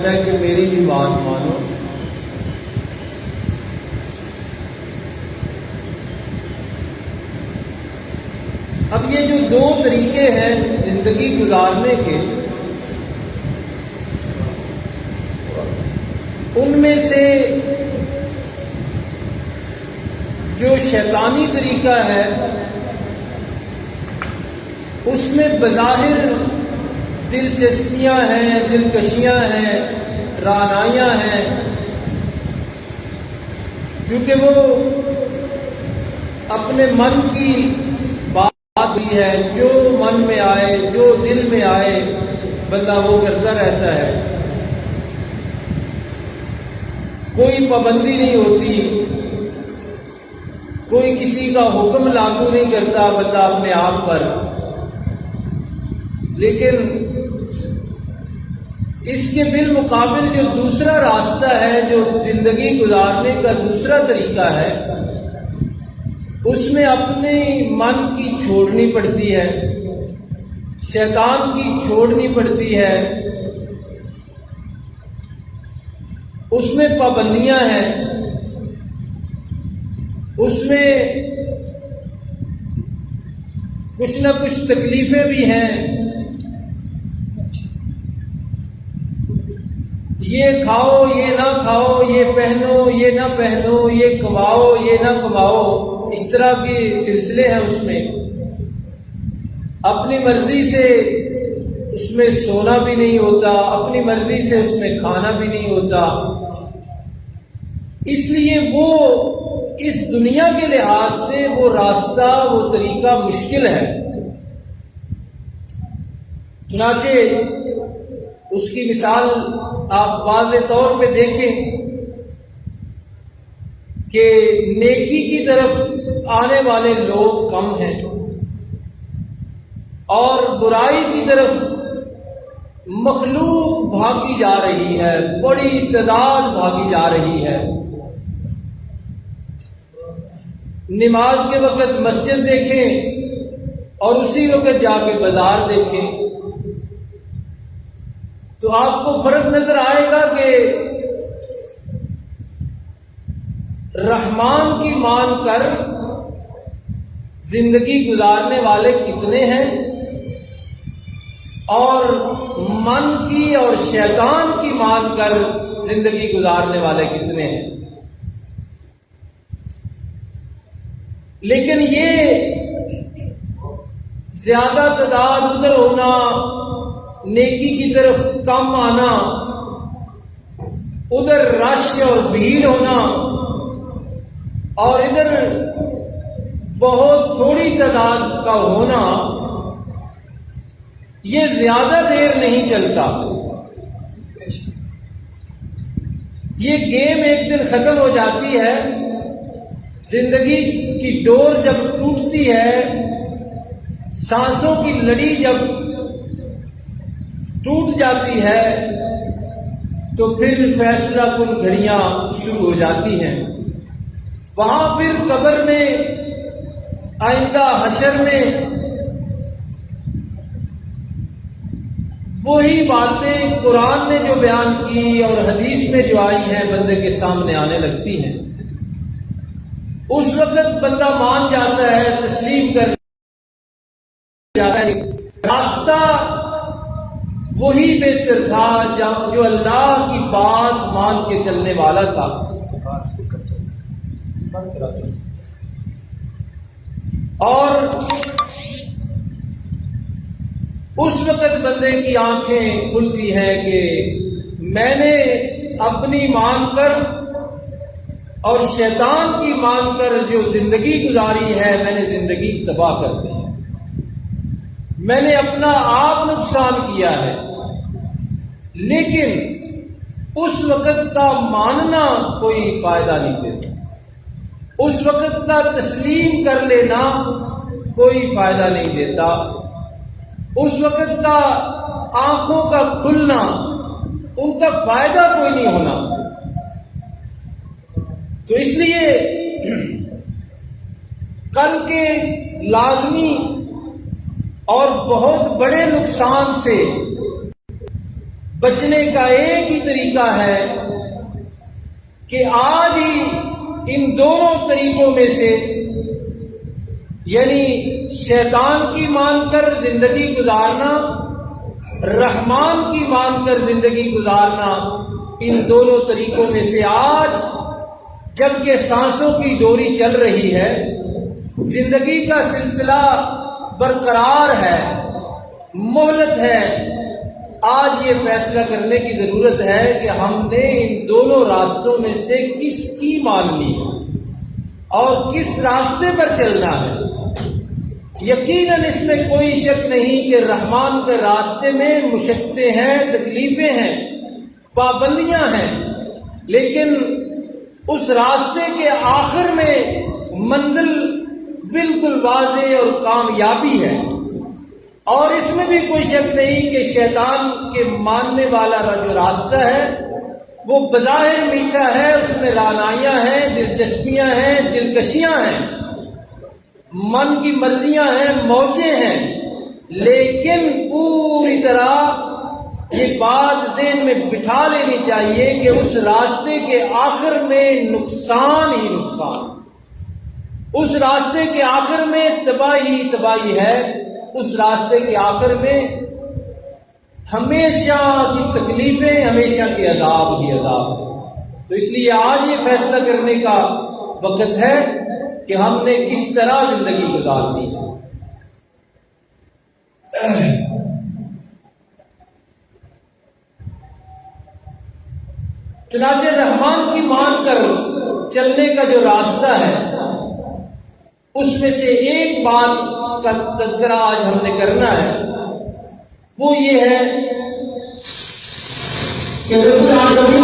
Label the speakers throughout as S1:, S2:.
S1: کہتا ہے کہ میری بھی بات مانو. اب یہ جو دو طریقے ہیں زندگی گزارنے کے، ان میں سے جو شیطانی طریقہ ہے اس میں بظاہر دلچسپیاں ہیں، دلکشیاں ہیں، رعنائیاں ہیں، کیونکہ وہ اپنے من کی بات ہوئی ہے، جو من میں آئے، جو دل میں آئے بندہ وہ کرتا رہتا ہے، کوئی پابندی نہیں ہوتی، کوئی کسی کا حکم لاگو نہیں کرتا بندہ اپنے آپ پر. لیکن اس کے بالمقابل جو دوسرا راستہ ہے، جو زندگی گزارنے کا دوسرا طریقہ ہے، اس میں اپنے من کی چھوڑنی پڑتی ہے، شیطان کی چھوڑنی پڑتی ہے، اس میں پابندیاں ہیں، اس میں کچھ نہ کچھ تکلیفیں بھی ہیں. یہ کھاؤ، یہ نہ کھاؤ، یہ پہنو، یہ نہ پہنو، یہ کماؤ، یہ نہ کماؤ، اس طرح کے سلسلے ہیں. اس میں اپنی مرضی سے اس میں سونا بھی نہیں ہوتا، اپنی مرضی سے اس میں کھانا بھی نہیں ہوتا. اس لیے وہ اس دنیا کے لحاظ سے وہ راستہ، وہ طریقہ مشکل ہے. چنانچہ اس کی مثال آپ واضح طور پہ دیکھیں کہ نیکی کی طرف آنے والے لوگ کم ہیں اور برائی کی طرف مخلوق بھاگی جا رہی ہے، بڑی تعداد بھاگی جا رہی ہے. نماز کے وقت مسجد دیکھیں اور اسی وقت جا کے بازار دیکھیں تو آپ کو فرق نظر آئے گا کہ رحمان کی مان کر زندگی گزارنے والے کتنے ہیں اور من کی اور شیطان کی مان کر زندگی گزارنے والے کتنے ہیں. لیکن یہ زیادہ تعداد ادھر ہونا، نیکی کی طرف کم آنا، ادھر رش اور بھیڑ ہونا اور ادھر بہت تھوڑی تعداد کا ہونا، یہ زیادہ دیر نہیں چلتا. یہ گیم ایک دن ختم ہو جاتی ہے. زندگی کی ڈور جب ٹوٹتی ہے، سانسوں کی لڑی جب ٹوٹ جاتی ہے تو پھر فیصلہ کن گھڑیاں شروع ہو جاتی ہیں. وہاں پھر قبر میں، آئندہ حشر میں وہی باتیں قرآن نے جو بیان کی اور حدیث میں جو آئی ہیں بندے کے سامنے آنے لگتی ہیں. اس وقت بندہ مان جاتا ہے، تسلیم کر جاتا ہے. راستہ وہی بہتر تھا جو اللہ کی بات مان کے چلنے والا تھا. اور اس وقت بندے کی آنکھیں کھلتی ہیں کہ میں نے اپنی مان کر اور شیطان کی مان کر جو زندگی گزاری ہے، میں نے زندگی تباہ کر دی ہے، میں نے اپنا آپ نقصان کیا ہے. لیکن اس وقت کا ماننا کوئی فائدہ نہیں دیتا، اس وقت کا تسلیم کر لینا کوئی فائدہ نہیں دیتا، اس وقت کا آنکھوں کا کھلنا ان کا فائدہ کوئی نہیں ہونا. تو اس لیے کل کے لازمی اور بہت بڑے نقصان سے بچنے کا ایک ہی طریقہ ہے کہ آج ہی ان دونوں طریقوں میں سے، یعنی شیطان کی مان کر زندگی گزارنا، رحمان کی مان کر زندگی گزارنا، ان دونوں طریقوں میں سے آج جبکہ سانسوں کی ڈوری چل رہی ہے، زندگی کا سلسلہ برقرار ہے، مہلت ہے، آج یہ فیصلہ کرنے کی ضرورت ہے کہ ہم نے ان دونوں راستوں میں سے کس کی ماننی ہے اور کس راستے پر چلنا ہے۔ یقیناً اس میں کوئی شک نہیں کہ رحمان کے راستے میں مشقتیں ہیں، تکلیفیں ہیں، پابندیاں ہیں، لیکن اس راستے کے آخر میں منزل بالکل واضح اور کامیابی ہے، اور اس میں بھی کوئی شک نہیں کہ شیطان کے ماننے والا جو راستہ ہے وہ بظاہر میٹھا ہے، اس میں رعنائیاں ہیں، دلچسپیاں ہیں، دلکشیاں ہیں، من کی مرضیاں ہیں، موجیں ہیں، لیکن پوری طرح یہ بات ذہن میں بٹھا لینی چاہیے کہ اس راستے کے آخر میں نقصان ہی نقصان، اس راستے کے آخر میں تباہی تباہی ہے، اس راستے کے آخر میں ہمیشہ کی تکلیفیں، ہمیشہ کے عذاب ہی عذاب ہے۔ تو اس لیے آج یہ فیصلہ کرنے کا وقت ہے کہ ہم نے کس طرح زندگی گزارنی ہے۔ چنانچہ رحمان کی مان کر چلنے کا جو راستہ ہے، اس میں سے ایک بات کا تذکرہ آج ہم نے کرنا ہے، وہ یہ ہے کہ رب العالمین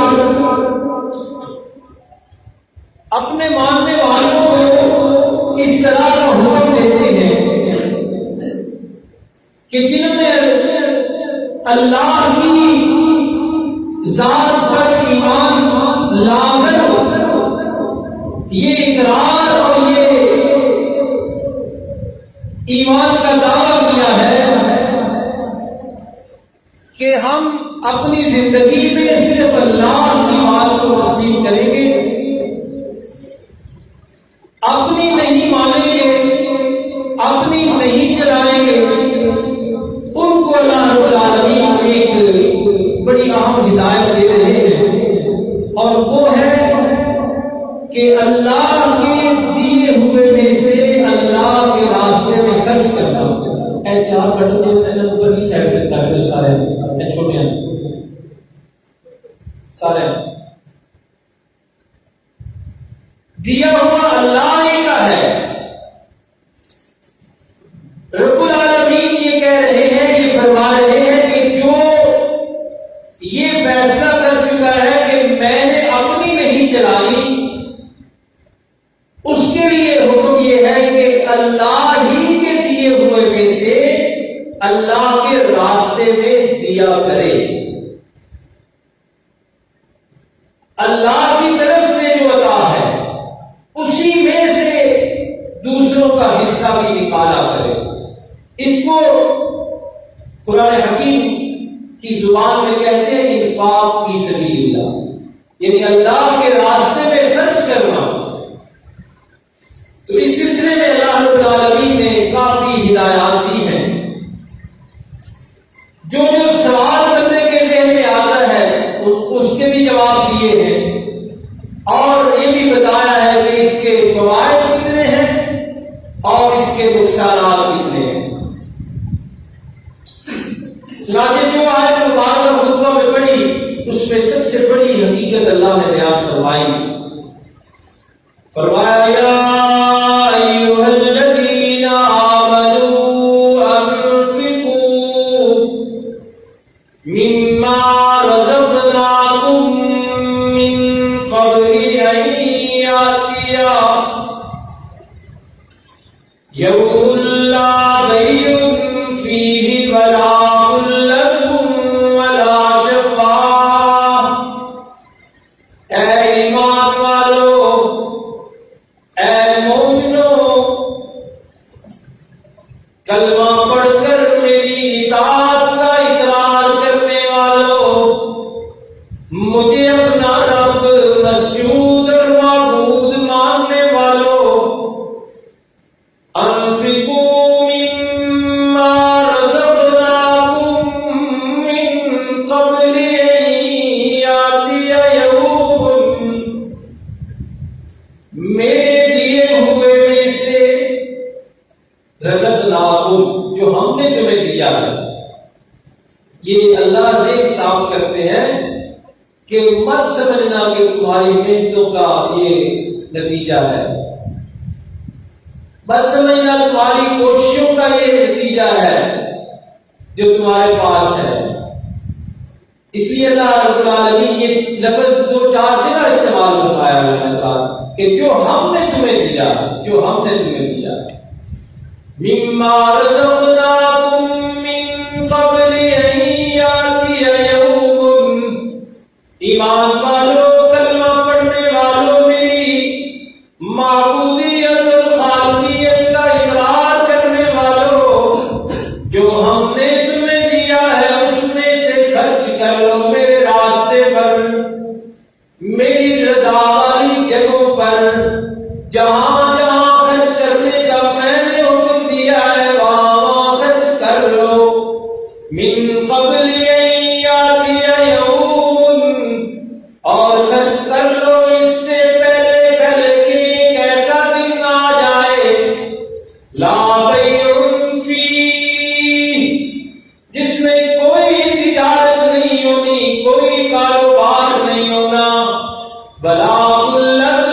S1: اپنے ماننے والوں کو اس طرح کا حکم دیتے ہیں کہ جنہوں نے اللہ کی ذات پر ایمان لا کر یہ اقرار اور یہ ایمان کا دعویٰ کیا ہے کہ ہم اپنی زندگی میں صرف اللہ کی بات کو تسلیم کریں گے، اپنی نہیں مانیں گے، اپنی نہیں چلائیں گے، ان کو اللہ رب العالمین ایک بڑی اہم ہدایت دے رہے ہیں، اور وہ ہے کہ اللہ کے دیے ہوئے میں سے اللہ کے راستے میں خرچ کرنا۔ اے چار بٹن اوپر کی سائڈ تک کر دو سارے، اے چھوٹے ہیں سارے، دیا ہوا اللہ ہی کا ہے۔ رب العالمین یہ کہہ رہے ہیں، یہ فرما رہے ہیں کہ جو یہ فیصلہ کر چکا ہے کہ میں نے اپنی نہیں چلائی، اس کے لیے حکم یہ ہے کہ اللہ ہی کے دیے ہوئے میں سے اللہ کے راستے میں دیا کرے۔ اللہ کی طرف سے جو عطا ہے اسی میں سے دوسروں کا حصہ بھی نکالا کرے۔ اس کو قرآن حکیم کی زبان میں کہتے ہیں انفاق فی سبیل اللہ، یعنی اللہ کے راستے میں خرچ کرنا۔ تو اس سلسلے میں اللہ رب العالمین نے کافی ہدایات دی ہیں۔ جو سوال بندے کے ذہن میں آتا ہے اس کے بھی جواب دیے ہیں، اور یہ بھی بتایا ہے کہ اس کے فوائد کتنے ہیں اور اس کے نقصانات کتنے ہیں۔ چنانچہ جو آج مبارکہ خطبہ میں پڑھی، اس میں سب سے بڑی حقیقت اللہ نے بیان فرمائی، فرمایا یا ایھا الذین آمنوا انفقوا مما رزقناکم من قبل ان یأتی یوم لا بیع فیہ ولا ذلۃ ولا شفاعۃ۔ اے ایمان والو، اے مومنو، کلمہ پڑھ کر میری اطاعت کا اقرار کرنے والوں، رزقناکم، جو ہم نے تمہیں دیا ہے. یہ اللہ سے صاف کرتے ہیں کہ مت سمجھنا کہ تمہاری محنتوں کا یہ نتیجہ ہے، مت سمجھنا تمہاری کوششوں کا یہ نتیجہ ہے جو تمہارے پاس ہے. اس لیے اللہ رب العالمین یہ لفظ 2-4 جگہ استعمال فرمایا ہے کہ جو ہم نے تمہیں دیا، جو ہم نے تمہیں دیا. مما رزقناکم من قبل ان یاتی یوم، ایمان والو، کلمہ پڑھنے والوں، میری معبودیت اور خالقیت کا اقرار کرنے والوں، جو ہم نے تمہیں دیا ہے اس میں سے خرچ کر لو میرے راستے پر، میری رضا والی جگہوں پر. جہاں جہاں خرچ کرنے کا میں نے حکم دیا ہے وہاں خرچ کر لو. من قبل ان یاتی یوم، اور خرچ کر لو اس سے پہلے کہ ایک ایسا دن آ جائے، لا بیع فیہ، جس میں کوئی تجارت نہیں ہونی، کوئی کاروبار نہیں ہونا، بلا خلۃ،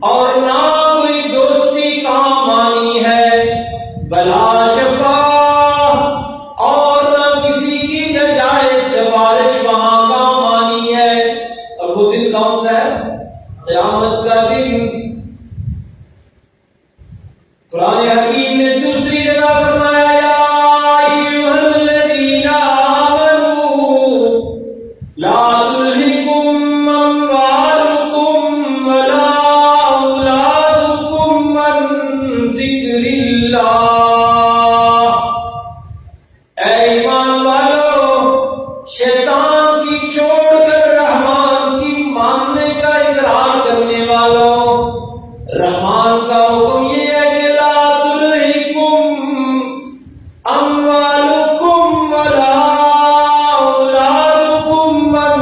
S1: اور نہ کوئی دوستی کام آنی ہے، بلا شفاعہ، اور نہ کسی کی ناجائز سفارش وہاں کام آنی ہے. اور وہ دن کون سا ہے؟ قیامت کا دن. قرآن حکیم نے دوسری جگہ فرمایا یا ایھا الذین آمنوا لا تلہکم اموالکم ولا اولادکم عن ذکر اللہ. اے ایمان والو، شیطان کی چھوڑ کر رحمان کی ماننے کا اقرار کرنے والوں، رحمان کا حکم یہ ہے کہ لا تلہکم اموالکم ولا اولادکم عن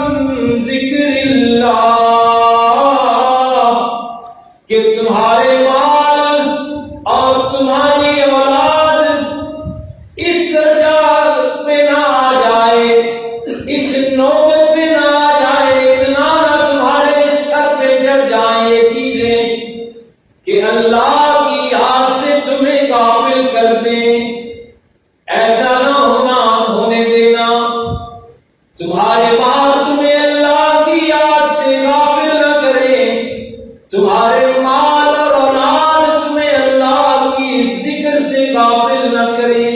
S1: ذکر اللہ، کہ تمہارے مال اور تمہاری اولاد اس درجہ پہ نہ آ جائے، اس نوبت پہ نہ آ جائے، اتنا نہ تمہارے سر پہ چڑھ جائیں یہ چیزیں کہ اللہ کی یاد سے تمہیں غافل کر دیں. ایسا نہ ہونے دینا. تمہارے مال تمہیں اللہ کی یاد سے غافل نہ کریں، تمہارے مال اور اولاد تمہیں اللہ کی ذکر سے غافل نہ کریں.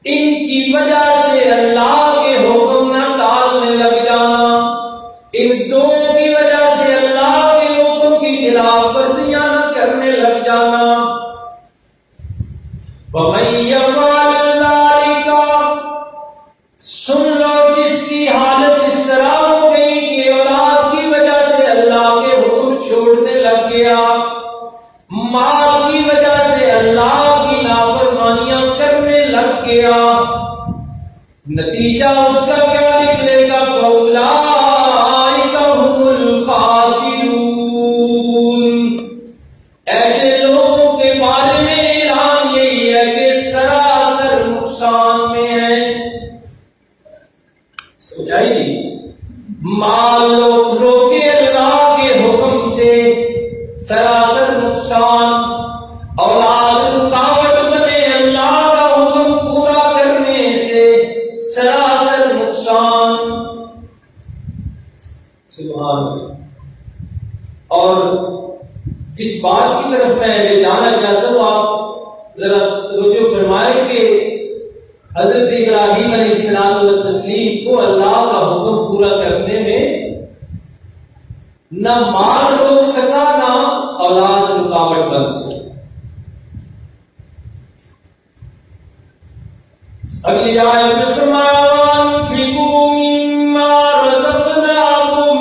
S1: ان کی وجہ سے اللہ کے حکم نہ ٹالنے لگ جانا، ان دو کی وجہ سے اللہ کے حکم کی خلاف ورزیاں نہ کرنے لگ جانا. وَمَن يَفْعَلْ ذَلِكَ، سن لو جس کی حالت اس طرح ہو گئی کہ اولاد کی وجہ سے اللہ کے حکم چھوڑنے لگ گیا، مال کی وجہ سے اللہ کی نافرمانیاں کرنے لگ گیا، نتیجہ اس کا کیا نکلے گا؟ فَأُولَٰئِكَ هُمُ الْخَاسِرُونَ. ایسے لوگوں کے بارے میں اعلان یہی ہے کہ سراسر نقصان میں ہے. سمجھائی جی؟ مال روکے اللہ کے حکم سے سراسر نقصان، اولاد رکاوٹ بنے اللہ کا حکم پورا کرنے سے سراسر نقصان. سبحان اللہ. اور جس بات کی طرف میں لے جانا چاہتا ہوں، آپ ذرا توجہ فرمائیں کہ حضرت ابراہیم علیہ السلام و تسلیم کو اللہ کا حکم پورا کرنے میں نہ مال روک سکا نہ اولاد رکاوٹ بن سکا. اگلی آیت میں فرمایا وَأَنفِقُوا مِمَّا رَزَقْنَاكُمْ،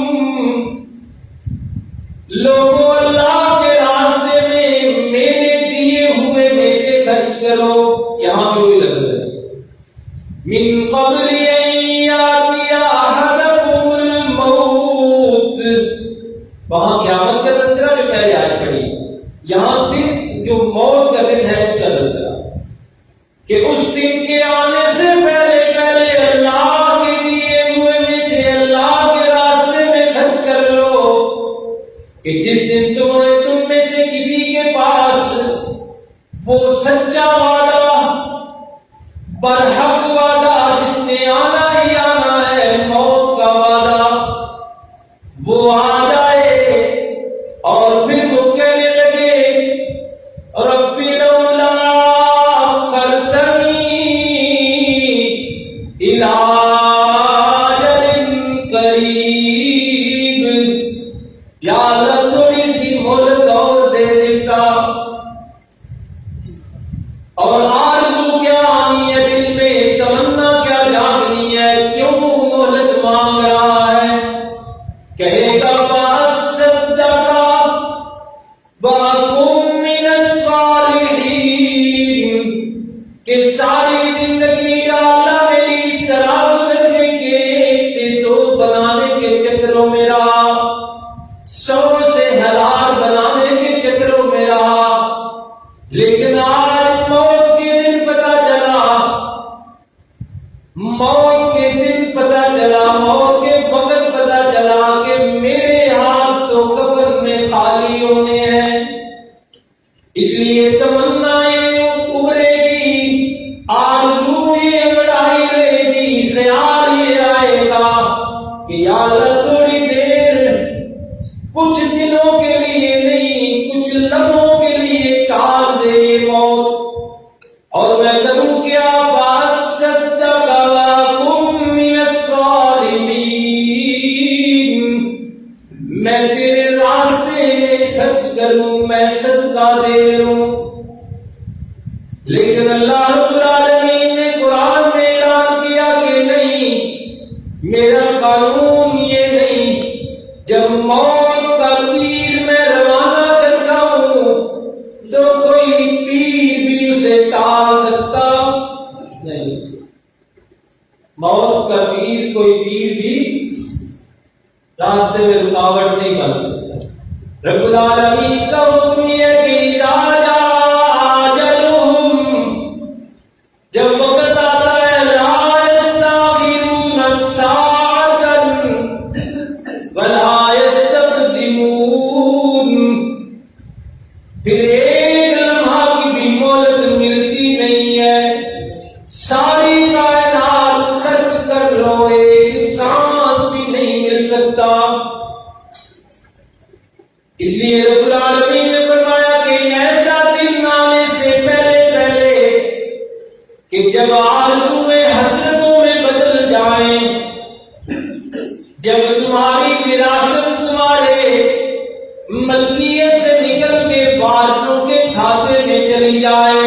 S1: لوگوں اللہ کے راستے میں میرے دیے ہوئے میں سے خرچ کرو. یہاں بھی وہی لفظ ہے من قبل ان یاتی احدکم الموت. وہاں قیامت کا تذکرہ جو پہلے آیت پڑھی، یہاں دن جو موت کا دن ہے اس کا تذکرہ. کہ اس دن کے آنے سے پہلے پہلے اللہ کے دیے ہوئے میں سے اللہ کے راستے میں خرچ کر لو، کہ جس دن تم میں سے کسی کے پاس وہ سچا وعدہ، برحق وعدہ، جس نے آنا ہی آنا ہے، موت کا وعدہ، وہ آ جائے اور پھر وہ کہنے لگے رب لولا اخرتنی الی اجل قریب، یا اللہ تھوڑی سی مہلت اور دے دیتا۔ اور آرزو کیا آنی ہے دل میں، تمنا کیا جاگنی ہے، کیوں مہلت مانگ رہا ہے؟ کہے گا فاصدق وَأَكُن مِّنَ الصَّالِحِينَ، کہ ساری زندگی یا اللہ میری اس طرح گزر گئی کہ ایک سے دو بنانے کے چکروں میں رہا، 100 سے 1000 بنانے کے چکروں میں رہا، لیکن آج موت کے دن پتہ چلا، موت کے دن پتہ چلا، موت کے وقت پتہ چلا کہ میرے ہاتھ تو کفن میں خالی ہونے ہیں۔ اس لیے تمنائیں ابھرے گی، آرزوئیں بڑھائی لے گی، خیال یہ آئے گا کہ یا اللہ تھوڑی دیر، کچھ دنوں کے لیے نہیں، کچھ لمحوں کے لیے ٹال دے یہ موت، اور میں کروں کیا؟ فاصدق وَأَكُن مِّنَ الصَّالِحِينَ، میں تیرے راستے میں خرچ کروں، میں صدقہ دے لوں۔ لیکن اللہ رب العالمین نے قرآن میں اعلان کیا کہ نہیں، میرا قانون یہ نہیں، جب موت کا تیر میں روانہ کرتا ہوں تو کوئی پیر بھی اسے ٹال سکتا نہیں، موت کا تیر کوئی پیر بھی راستے میں رکاوٹ نہیں بن سکتا۔ رب العالمین کا حکم یہ ہے کہ اذا جاء اجلہم، جب وقت آتا ہے، لا یستاخرون ساعۃ ولا یستقدمون، پھر ایک لمحہ کی بھی مہلت ملتی نہیں ہے، ساری کائنات خرچ کر لو، ایک سانس بھی نہیں مل سکتا۔ اس لیے رب العالمین نے فرمایا کہ ایسا دن آنے سے پہلے پہلے کہ جب آرزوئیں حسرتوں میں بدل جائیں، جب تمہاری وراثت تمہارے ملکیت سے نکل کے وارثوں کے کھاتے میں چلی جائے،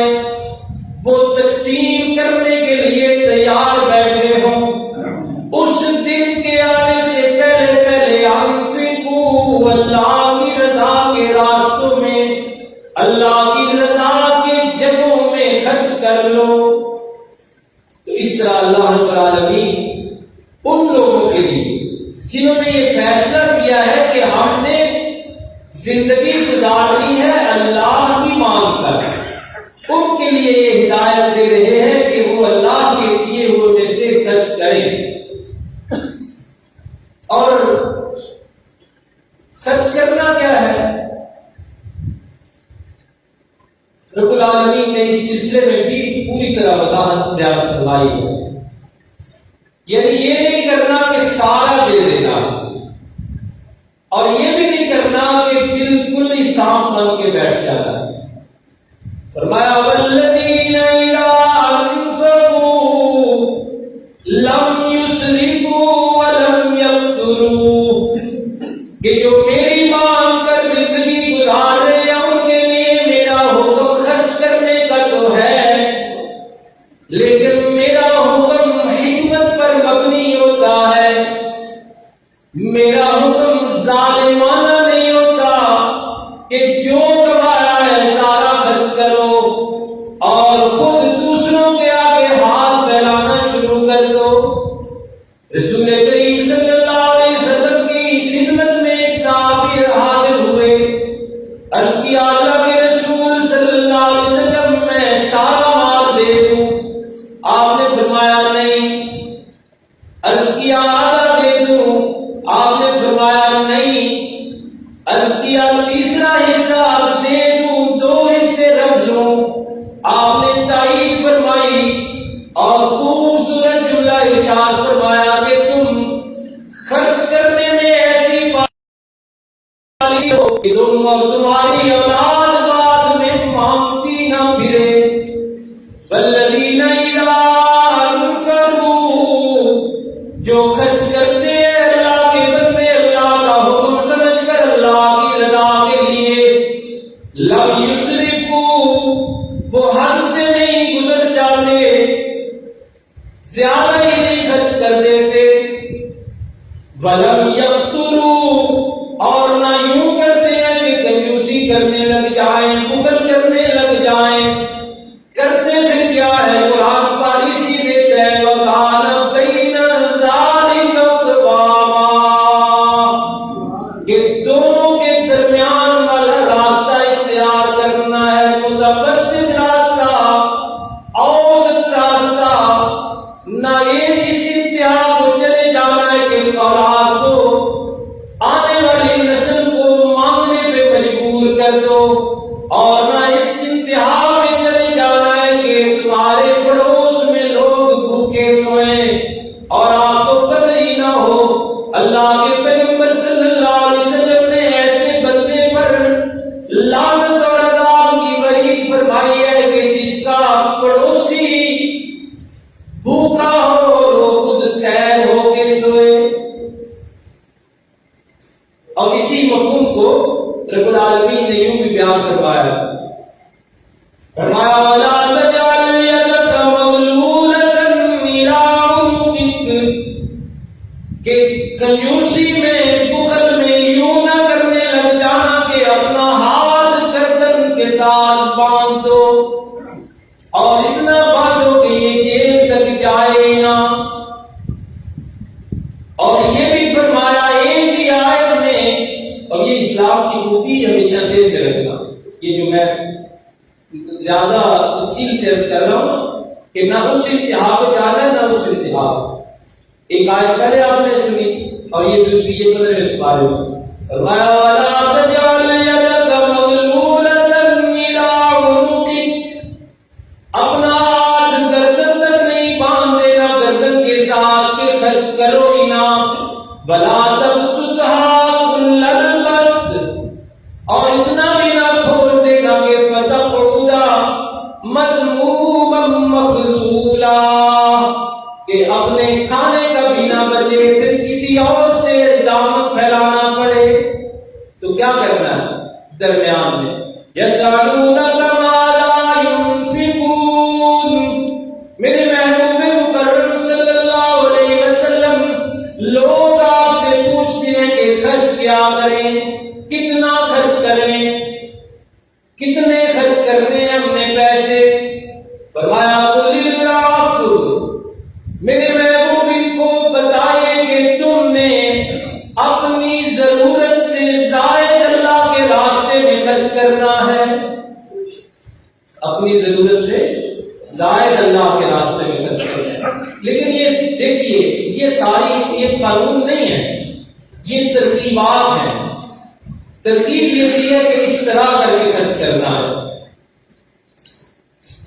S1: وہ تقسیم کرنے کے لیے تیار بیٹھے ہوں، اس دن کے آنے سے پہلے پہلے انفقوا، اللہ کی رضا کے راستوں میں، اللہ کی رضا کے جگہوں میں خرچ کر لو۔ تو اس طرح اللہ رب العالمین ان لوگوں کے لیے جنہوں نے یہ فیصلہ کیا ہے کہ ہم نے زندگی گزارنی ہے اللہ کی مانگ کر، ان کے لیے یہ ہدایت دے رہے ہیں کہ وہ اللہ کے دیے ہوئے میں سے خرچ کریں۔ اور خرچ کرنا کیا ہے؟ رب العالمین نے اس سلسلے میں بھی پوری طرح وضاحت بیان فرمائی ہے، یعنی یہ نہیں کرنا کہ سارا دے دینا، اور یہ بھی نہیں کرنا کہ بالکل ہی صاف بن کے بیٹھ جانا۔ فرمایا والذین اذا انفقوا لم یسرفوا ولم یقتروا، کہ جو میری مانگ کر زندگی گزار رہے ہیں ان کے لیے میرا حکم خرچ کرنے کا تو ہے، لیکن میرا حکم حکمت پر مبنی ہوتا ہے، میرا حکم ظالمانہ نہیں ہوتا کہ جو کمایا ہے سارا خرچ کرو اور خود دوسروں کے آگے ہاتھ پھیلانا شروع کر دو۔ رسول کریم صلی اللہ علیہ وسلم کی خدمت میں ایک صحابی حاضر ہوئے، عرض کیا اللہ کے رسول صلی اللہ علیہ وسلم میں سارا مال دے دوں؟ اور خوبصورت جملہ ارشاد فرمایا کہ تم خرچ کرنے میں ایسی پالیسی ہو کہ تم اور تمہاری اولاد بعد میں مانگتی نہ پھرے۔ والذین اذا انفقوا، جو خرچ کرتے ہیں اللہ کے بندے اللہ کا حکم سمجھ کر اللہ کی رضا کے لیے، لم یسرفوا، وہ حد سے نہیں گزر جاتے، زیادہ ہی نہیں خرچ کر دیتے، ولم یقتروا، اور نہ یوں کرتے ہیں کہ کنجوسی کرنے لگ جائیں، بخل کرنے لگ جائیں۔ کرتے پھر کیا ہے؟ قرآن پالیسی دیتا ہے وَكَانَ بَيْنَ ذَلِكَ قَوَامًا، کہ دونوں کے درمیان والا راستہ اختیار کرنا ہے، متوسط راستہ، اوسط راستہ، نہ یہ اس انتہا کو چلے جانا ہے کہ اولاد کو، آنے والی نسل کو مانگنے پہ مجبور کر دو، اور نہ اس انتہا میں چلے جانا ہے کہ تمہارے پڑوس میں لوگ بھوکے سوئیں اور آپ کو پتہ ہی نہ ہو۔ اللہ کے پیغمبر صلی اللہ علیہ وسلم نے ایسے بندے پر لعنت اور عذاب کی وعید فرمائی ہے کہ جس کا پڑوسی بھوکا ہو اور وہ خود سیر ہو کے سوئے۔ اور اسی مفہوم کو رب العالمین نے یوں بھی بیان فرمایا، فرمایا وَلَا تَجْعَلْ يَدَكَ مَغْلُولَةً إِلَىٰ عُنُقِكَ، کہ کنجوسی میں، بخل میں یوں نہ کرنے لگ جانا کہ اپنا ہاتھ گردن کے ساتھ باندھ دو، اور اتنا باندھو کہ یہ جیب تک جائے نہ۔ اور یہ بھی فرمایا ایک ہی آیت میں، اور یہ اسلام کی خوبی ہمیشہ ذہن میں رکھنا، یہ جو میں زیادہ تفصیل سے عرض کر رہا ہوں کہ نہ اس انتہا کو جانا ہے نہ اس انتہا کو۔ ایک آیت پہلے آپ نے سنی اور یہ دوسری، یہ 15ویں سپارے میں فرمایا وَلَا تَجْعَلْ يَدَكَ مَغْلُولَةً إِلَىٰ عُنُقِكَ، اپنا ہاتھ گردن تک نہیں باندھ دینا گردن کے ساتھ کہ خرچ کرو ہی نہ، وَلَا تَبْسُطْهَا كُلَّ الْبَسْطِ، اور اتنا بھی نہ کھول دینا کہ فَتَقْعُدَ مَذْمُومًا مَخْذُولًا، کہ اپنے کھانے کا بھی نہ بچے، پھر کسی اور سے دامن پھیلانا پڑے۔ تو کیا کرنا ہے درمیان میں؟ يَسْأَلُونَكَ مَاذَا يُنْفِقُونَ، میرے محبوب مکرم صلی اللہ علیہ وسلم، لوگ آپ سے پوچھتے ہیں کہ خرچ کیا کریں، کتنا خرچ کریں، کتنے خرچ کرنے ہیں ہم نے پیسے؟ فرمایا قُلِ الْعَفْوَ، میرے محبوب ان کو بتائیے کہ تم نے اپنی ضرورت سے زائد اللہ کے راستے میں خرچ کرنا ہے، اپنی ضرورت سے زائد اللہ کے راستے میں خرچ کرنا ہے۔ لیکن یہ دیکھیے، یہ ساری ایک قانون نہیں ہے، یہ ترغیبات ہیں۔ ترغیب یہ دی ہے کہ اس طرح کر کے خرچ کرنا ہے،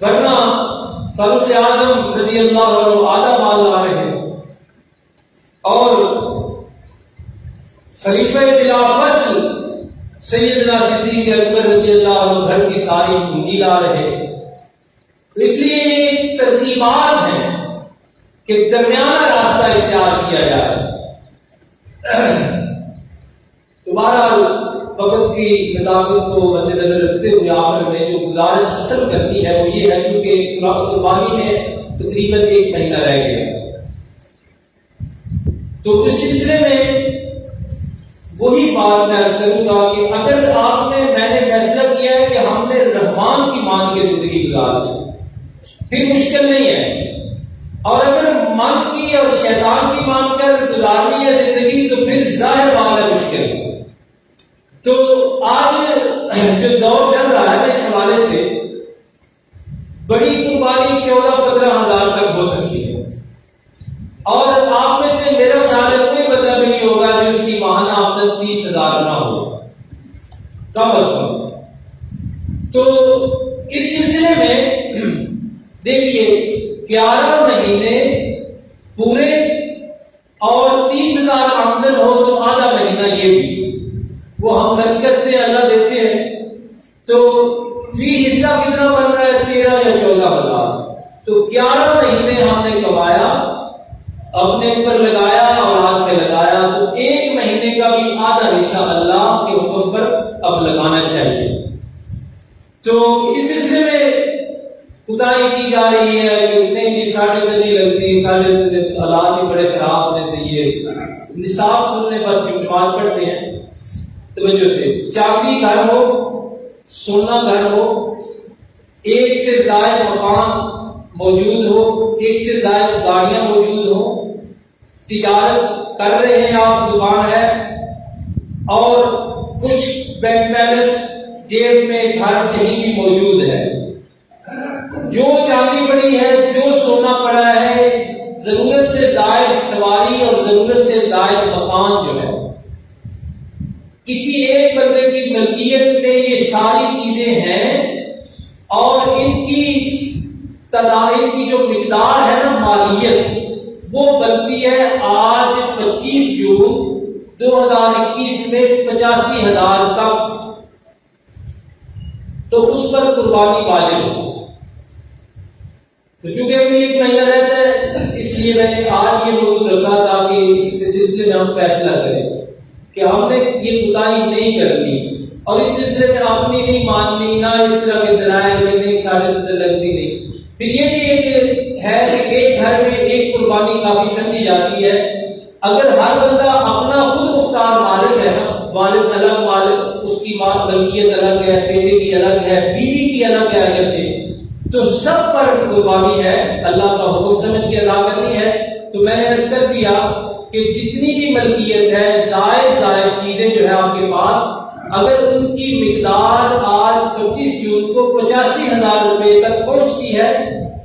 S1: ورنہ فاروق اعظم رضی اللہ عنہ آدھا مال لا رہے ہیں اور خلیفہ بلا فصل سیدنا صدیق اکبر رضی اللہ عنہ گھر کی ساری پونجی لا رہے۔ اس لیے یہ ترتیبات ہیں کہ درمیانہ راستہ اختیار کیا جائے۔ دوبارہ وقت کی نزاکت کو مد نظر رکھتے ہوئے آخر میں جو گزارش اصل کرنی ہے وہ یہ ہے، کیونکہ قربانی میں تقریباً 1 مہینہ رہ گیا، تو اس سلسلے میں وہی بات میں عرض کروں گا کہ اگر میں نے فیصلہ کیا ہے کہ ہم نے رحمان کی مان کے زندگی گزارنی، پھر مشکل نہیں ہے، اور اگر من کی اور شیطان کی مان کر گزارنی ہے زندگی تو پھر ظاہر بات ہے مشکل۔ تو آج جو دور چل رہا ہے اس حوالے سے بڑی قربانی 14-15 ہزار تک ہو سکتی ہے، اور آپ میں سے میرا خیال ہے کوئی بندہ بھی نہیں ہوگا جو اس کی ماہانہ آمدن 30,000 نہ ہو، کم از کم۔ تو اس سلسلے میں دیکھیے 11 مہینے پورے اور 30,000 آمدن ہو تو آدھا مہینہ یہ بھی وہ ہم خرچ کرتے ہیں، اللہ دیتے ہیں، تو فی حصہ کتنا بن رہا ہے؟ 13 یا 14,000۔ تو 11 مہینے ہم نے کمایا، اپنے اوپر لگایا اور ہاتھ میں لگایا، تو 1 مہینے کا بھی آدھا حصہ اللہ کے حکم پر اب لگانا چاہیے۔ تو اس سلسلے میں خدائی کی جا رہی ہے کہ نہیں جی 3.5 لگتی، 3.5 حالات ہی بڑے خراب میں سے یہ نصاب سننے بس نماز پڑھتے ہیں۔ توجہ سے، چاندی گھر ہو، سونا گھر ہو، 1 سے زائد مکان موجود ہو، 1 سے زائد گاڑیاں موجود ہو، تجارت کر رہے ہیں آپ، دکان ہے، اور کچھ بینک بیلنس جیب میں گھر کہیں بھی موجود ہے، جو چاندی پڑی ہے، جو سونا پڑا ہے، ضرورت سے زائد سواری اور ضرورت سے زائد مکان جو ہے، کسی ایک بندے کی ملکیت میں یہ ساری چیزیں ہیں، اور ان کی تعداد کی جو مقدار ہے نا مالیت، وہ بنتی ہے آج 25 جون 2021 میں 85,000 تک، تو اس پر قربانی واجب ہے۔ تو چونکہ ابھی 1 مہینہ رہتا ہے، اس لیے میں نے آج یہ موضوع رکھا تھا کہ اس سلسلے میں ہم فیصلہ کریں کہ ہم نے یہ کوتاہی نہیں کرنی، اور اس سلسلے میں اپنی نہیں ماننی، نہ اس طرح کے دلائل میں نہیں 3.5 لگتی نہیں۔ پھر یہ بھی ایک ہے کہ ایک گھر میں ایک قربانی کافی سمجھی جاتی ہے۔ اگر ہر بندہ اپنا خود مختار مالک ہے نا، والد الگ مالک، اس کی ماں ملکیت الگ ہے، بیٹے کی الگ ہے، بیوی کی الگ ہے، اگر سے تو سب پر قربانی ہے، اللہ کا حکم سمجھ کے ادا کرنی ہے۔ تو میں نے عرض کر دیا کہ جتنی بھی ملکیت ہے، زائد چیزیں جو ہے آپ کے پاس، اگر ان کی مقدار آج 25 جون کو 85,000 روپے تک پہنچتی ہے،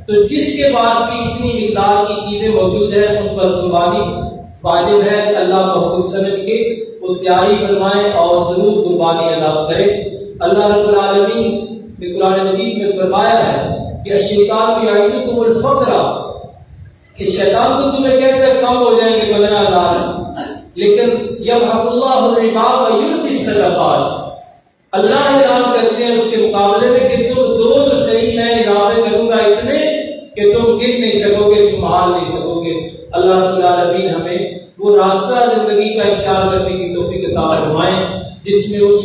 S1: تو جس کے پاس بھی اتنی مقدار کی چیزیں موجود ہیں ان پر قربانی واجب ہے۔ اللہ کا حکم سمجھ کے وہ تیاری فرمائیں اور ضرور قربانی ادا کریں۔ اللہ رب العالمین نے قرآن مجید میں فرمایا ہے کہ الشیطان یعدکم الفقر، کہ شیطان تو تمہیں کہتا ہے کم ہو جائیں گے 15,000، لیکن یمحق اللہ الربا ویربی الصدقات، اللہ اعلان کرتے ہیں اس کے مقابلے میں کہ تم دو تو صحیح، میں اضافے کروں گا اتنے کہ تم گر نہیں سکو گے، سنبھال نہیں سکو گے۔ اللہ رب العالمین ہمیں وہ راستہ زندگی کا اختیار کرنے کی توفیق عطا فرمائیں جس میں اسی